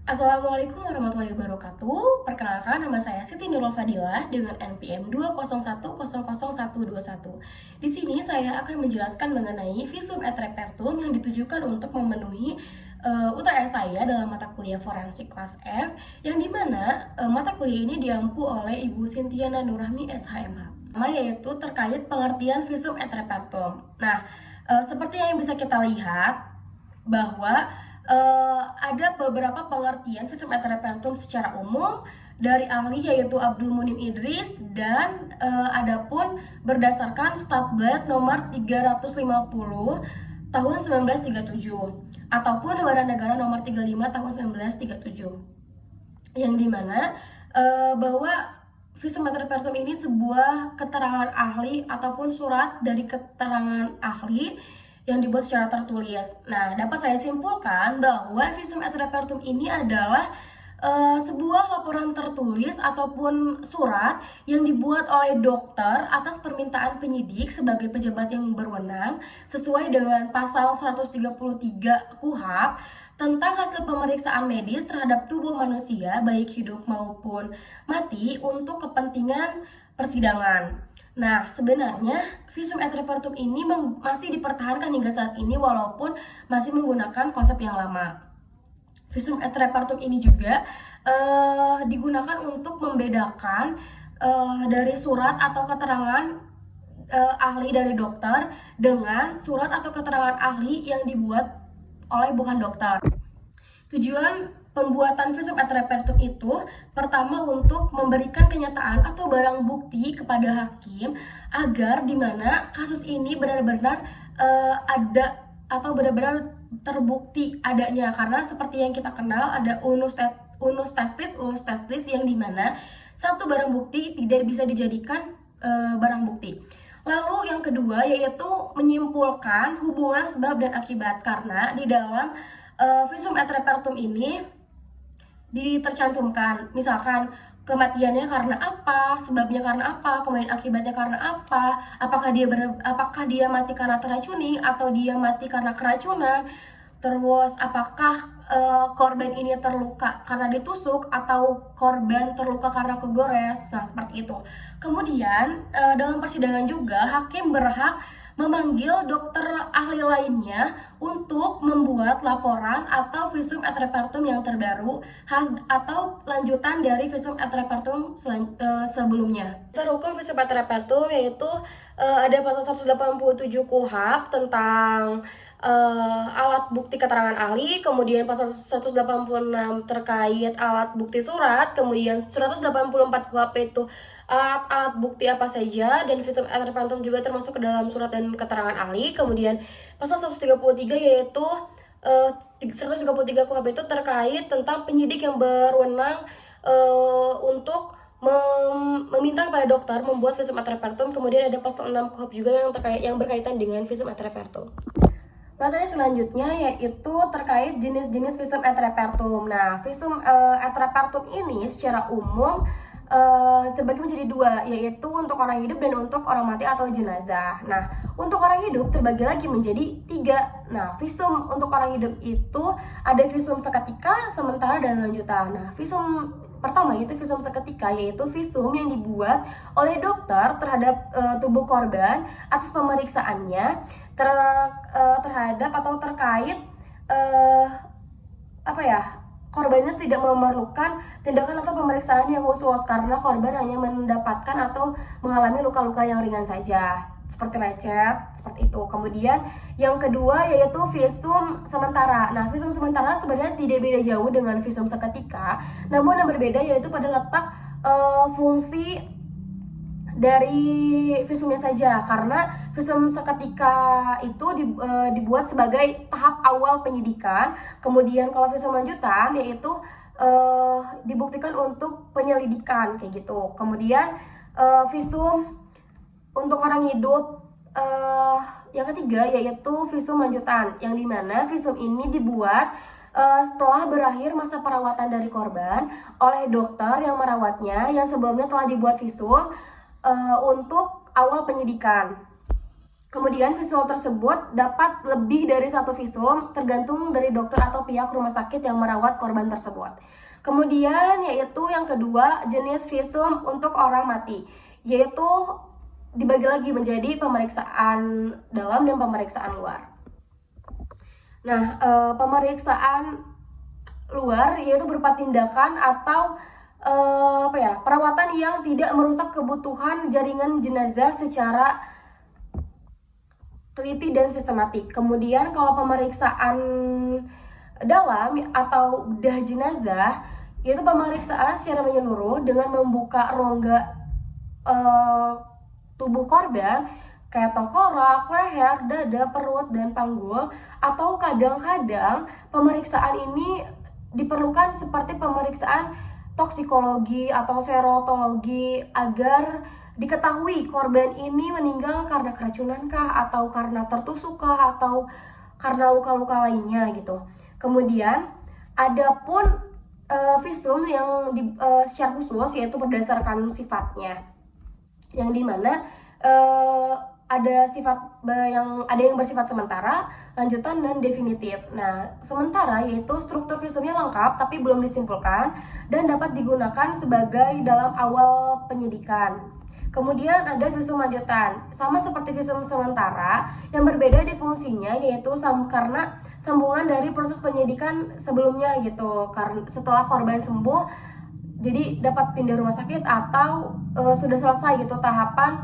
Assalamualaikum warahmatullahi wabarakatuh. Perkenalkan, nama saya Siti Nurul Fadilah dengan NPM 201000121. Di sini saya akan menjelaskan mengenai visum et repertum yang ditujukan untuk memenuhi UTS saya dalam mata kuliah forensik kelas F, yang dimana mata kuliah ini diampu oleh Ibu Sintiana Nurrahmi SHMH, yaitu terkait pengertian visum et repertum. Nah, seperti yang bisa kita lihat bahwa ada beberapa pengertian visum et repertum secara umum dari ahli, yaitu Abdul Munim Idris, dan adapun berdasarkan Statblad nomor 350 tahun 1937 ataupun Lembaran Negara nomor 35 tahun 1937, yang dimana bahwa visum et repertum ini sebuah keterangan ahli ataupun surat dari keterangan ahli yang dibuat secara tertulis. Nah, dapat saya simpulkan bahwa visum et repertum ini adalah sebuah laporan tertulis ataupun surat yang dibuat oleh dokter atas permintaan penyidik sebagai pejabat yang berwenang sesuai dengan pasal 133 KUHP tentang hasil pemeriksaan medis terhadap tubuh manusia baik hidup maupun mati untuk kepentingan persidangan. Nah, sebenarnya visum et repertum ini masih dipertahankan hingga saat ini walaupun masih menggunakan konsep yang lama. Visum et repertum ini juga digunakan untuk membedakan dari surat atau keterangan ahli dari dokter dengan surat atau keterangan ahli yang dibuat oleh bukan dokter. Tujuan pembuatan visum et repertum itu pertama untuk memberikan kenyataan atau barang bukti kepada hakim agar dimana kasus ini benar-benar ada atau benar-benar terbukti adanya, karena seperti yang kita kenal ada unus testis yang dimana satu barang bukti tidak bisa dijadikan barang bukti. Lalu yang kedua yaitu menyimpulkan hubungan sebab dan akibat, karena di dalam visum et repertum ini tercantumkan misalkan kematiannya karena apa, sebabnya karena apa, kemudian akibatnya karena apa, apakah dia mati karena teracuni atau dia mati karena keracunan, terus apakah korban ini terluka karena ditusuk atau korban terluka karena kegores. Nah, seperti itu. Kemudian dalam persidangan juga hakim berhak memanggil dokter ahli lainnya untuk membuat laporan atau visum et repertum yang terbaru atau lanjutan dari visum et repertum sebelumnya. Dasar hukum visum et repertum yaitu ada pasal 187 KUHP tentang alat bukti keterangan ahli, kemudian pasal 186 terkait alat bukti surat, kemudian 184 KUHP itu alat bukti apa saja, dan visum et repertum juga termasuk ke dalam surat dan keterangan ahli. Kemudian pasal 133 yaitu 133 KUHP itu terkait tentang penyidik yang berwenang untuk meminta kepada dokter membuat visum et repertum. Kemudian ada pasal 6 KUHP juga yang berkaitan dengan visum et repertum. Materi selanjutnya yaitu terkait jenis-jenis visum et repertum. Nah, visum et repertum ini secara umum terbagi menjadi dua, yaitu untuk orang hidup dan untuk orang mati atau jenazah. Nah, untuk orang hidup terbagi lagi menjadi tiga. Nah, visum untuk orang hidup itu ada visum seketika, sementara, dan lanjutan. Nah, visum pertama yaitu visum seketika, yaitu visum yang dibuat oleh dokter terhadap tubuh korban atas pemeriksaannya terhadap atau terkait korbannya tidak memerlukan tindakan atau pemeriksaan yang khusus karena korban hanya mendapatkan atau mengalami luka-luka yang ringan saja seperti lecet, seperti itu. Kemudian yang kedua yaitu visum sementara. Nah, visum sementara sebenarnya tidak beda jauh dengan visum seketika, namun yang berbeda yaitu pada letak fungsi dari visumnya saja, karena visum seketika itu dibuat sebagai tahap awal penyidikan. Kemudian kalau visum lanjutan yaitu dibuktikan untuk penyelidikan kayak gitu. Kemudian visum untuk orang hidup yang ketiga yaitu visum lanjutan, yang dimana visum ini dibuat setelah berakhir masa perawatan dari korban oleh dokter yang merawatnya, yang sebelumnya telah dibuat visum untuk awal penyidikan. Kemudian visum tersebut dapat lebih dari satu visum tergantung dari dokter atau pihak rumah sakit yang merawat korban tersebut. Kemudian yaitu yang kedua, jenis visum untuk orang mati, yaitu dibagi lagi menjadi pemeriksaan dalam dan pemeriksaan luar. Nah, pemeriksaan luar yaitu berupa tindakan atau perawatan yang tidak merusak kebutuhan jaringan jenazah secara teliti dan sistematik. Kemudian kalau pemeriksaan dalam atau bedah jenazah, yaitu pemeriksaan secara menyeluruh dengan membuka rongga tubuh korban kayak tengkorak, leher, dada, perut, dan panggul. Atau kadang-kadang pemeriksaan ini diperlukan seperti pemeriksaan toksikologi atau serotologi agar diketahui korban ini meninggal karena keracunan kah, atau karena tertusuk kah, atau karena luka-luka lainnya gitu. Kemudian adapun visum yang secara khusus yaitu berdasarkan sifatnya, yang dimana ada yang bersifat sementara, lanjutan, dan definitif. Nah, sementara yaitu struktur visumnya lengkap tapi belum disimpulkan dan dapat digunakan sebagai dalam awal penyidikan. Kemudian ada visum lanjutan, sama seperti visum sementara, yang berbeda di fungsinya yaitu karena sambungan dari proses penyidikan sebelumnya gitu. Karena setelah korban sembuh, jadi dapat pindah rumah sakit atau sudah selesai gitu tahapan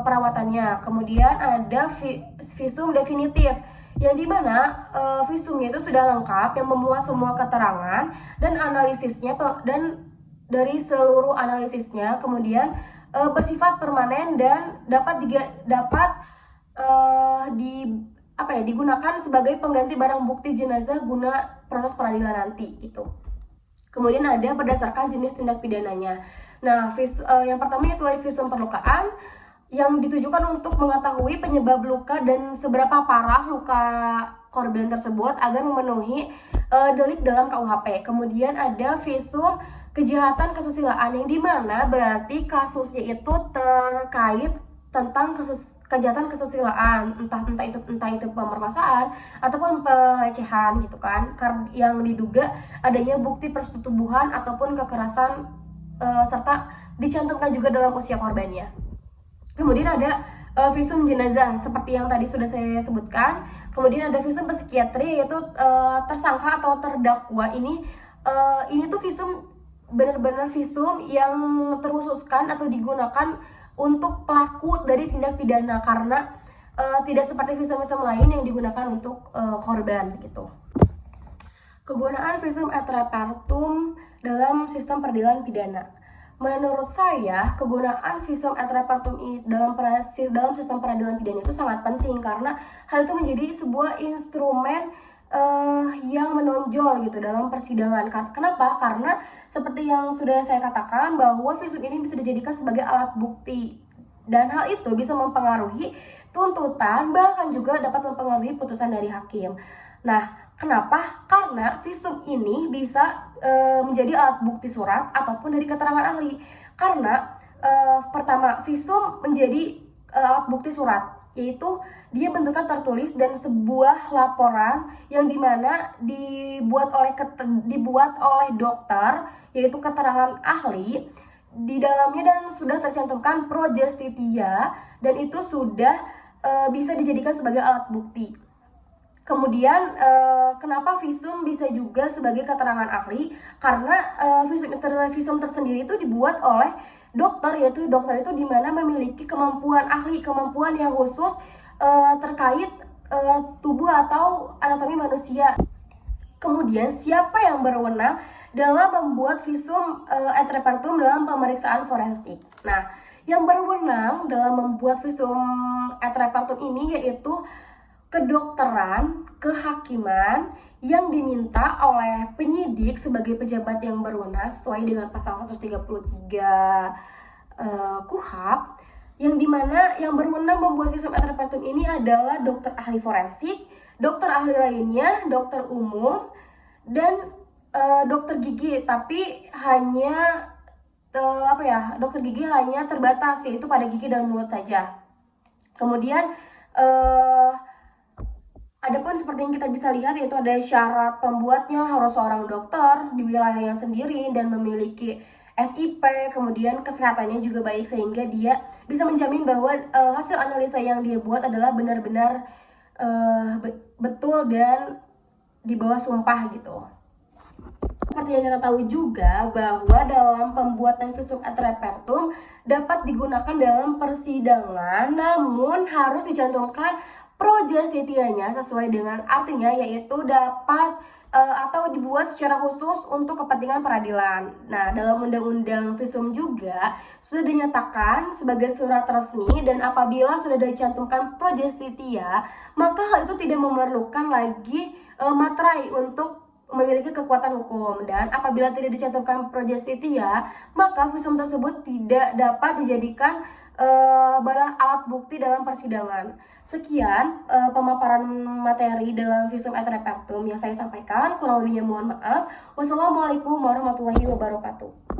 perawatannya. Kemudian ada visum definitif, yang dimana visumnya itu sudah lengkap, yang memuat semua keterangan dan analisisnya, dan dari seluruh analisisnya kemudian bersifat permanen dan dapat digunakan sebagai pengganti barang bukti jenazah guna proses peradilan nanti gitu. Kemudian ada berdasarkan jenis tindak pidananya. Nah, yang pertama yaitu visum perlukaan, yang ditujukan untuk mengetahui penyebab luka dan seberapa parah luka korban tersebut agar memenuhi delik dalam KUHP. Kemudian ada visum kejahatan kesusilaan, yang dimana berarti kasusnya itu terkait tentang kejahatan kesusilaan, entah itu pemerkosaan ataupun pelecehan gitu kan, yang diduga adanya bukti persetubuhan ataupun kekerasan serta dicantumkan juga dalam usia korbannya. Kemudian ada visum jenazah seperti yang tadi sudah saya sebutkan. Kemudian ada visum psikiatri, yaitu tersangka atau terdakwa ini tuh visum benar-benar visum yang terkhususkan atau digunakan untuk pelaku dari tindak pidana, karena tidak seperti visum-visum lain yang digunakan untuk korban gitu. Kegunaan visum et repertum dalam sistem peradilan pidana. Menurut saya, kegunaan visum et repertum dalam sistem peradilan pidana itu sangat penting, karena hal itu menjadi sebuah instrumen yang menonjol gitu dalam persidangan. Kenapa? Karena seperti yang sudah saya katakan bahwa visum ini bisa dijadikan sebagai alat bukti, dan hal itu bisa mempengaruhi tuntutan, bahkan juga dapat mempengaruhi putusan dari hakim. Nah, kenapa? Karena visum ini bisa menjadi alat bukti surat ataupun dari keterangan ahli. Karena pertama, visum menjadi alat bukti surat, yaitu dia bentuknya tertulis dan sebuah laporan yang dimana dibuat oleh dokter, yaitu keterangan ahli di dalamnya, dan sudah tercantumkan pro justitia, dan itu sudah bisa dijadikan sebagai alat bukti. Kemudian kenapa visum bisa juga sebagai keterangan ahli? Karena visum tersendiri itu dibuat oleh dokter, yaitu dokter itu dimana memiliki kemampuan yang khusus terkait tubuh atau anatomi manusia. Kemudian siapa yang berwenang dalam membuat visum et repertum dalam pemeriksaan forensik? Nah, yang berwenang dalam membuat visum et repertum ini yaitu kedokteran, kehakiman, yang diminta oleh penyidik sebagai pejabat yang berwenang sesuai dengan pasal 133 KUHP, yang dimana yang berwenang membuat visum et repertum ini adalah dokter ahli forensik, dokter ahli lainnya, dokter umum, dan dokter gigi, tapi hanya dokter gigi hanya terbatas, yaitu pada gigi dan mulut saja. Kemudian Adapun seperti yang kita bisa lihat, yaitu ada syarat pembuatnya harus seorang dokter di wilayah yang sendiri dan memiliki SIP, kemudian kesehatannya juga baik sehingga dia bisa menjamin bahwa hasil analisa yang dia buat adalah benar-benar betul dan di bawah sumpah gitu. Seperti yang kita tahu juga bahwa dalam pembuatan visum et repertum dapat digunakan dalam persidangan, namun harus dicantumkan pro justitianya sesuai dengan artinya, yaitu dapat atau dibuat secara khusus untuk kepentingan peradilan. Nah, dalam undang-undang visum juga sudah dinyatakan sebagai surat resmi, dan apabila sudah dicantumkan pro justitia, maka hal itu tidak memerlukan lagi materai untuk memiliki kekuatan hukum. Dan apabila tidak dicantumkan pro justitia, maka visum tersebut tidak dapat dijadikan barang alat bukti dalam persidangan. Sekian pemaparan materi dalam visum et repertum yang saya sampaikan. Kurang lebihnya mohon maaf. Wassalamualaikum warahmatullahi wabarakatuh.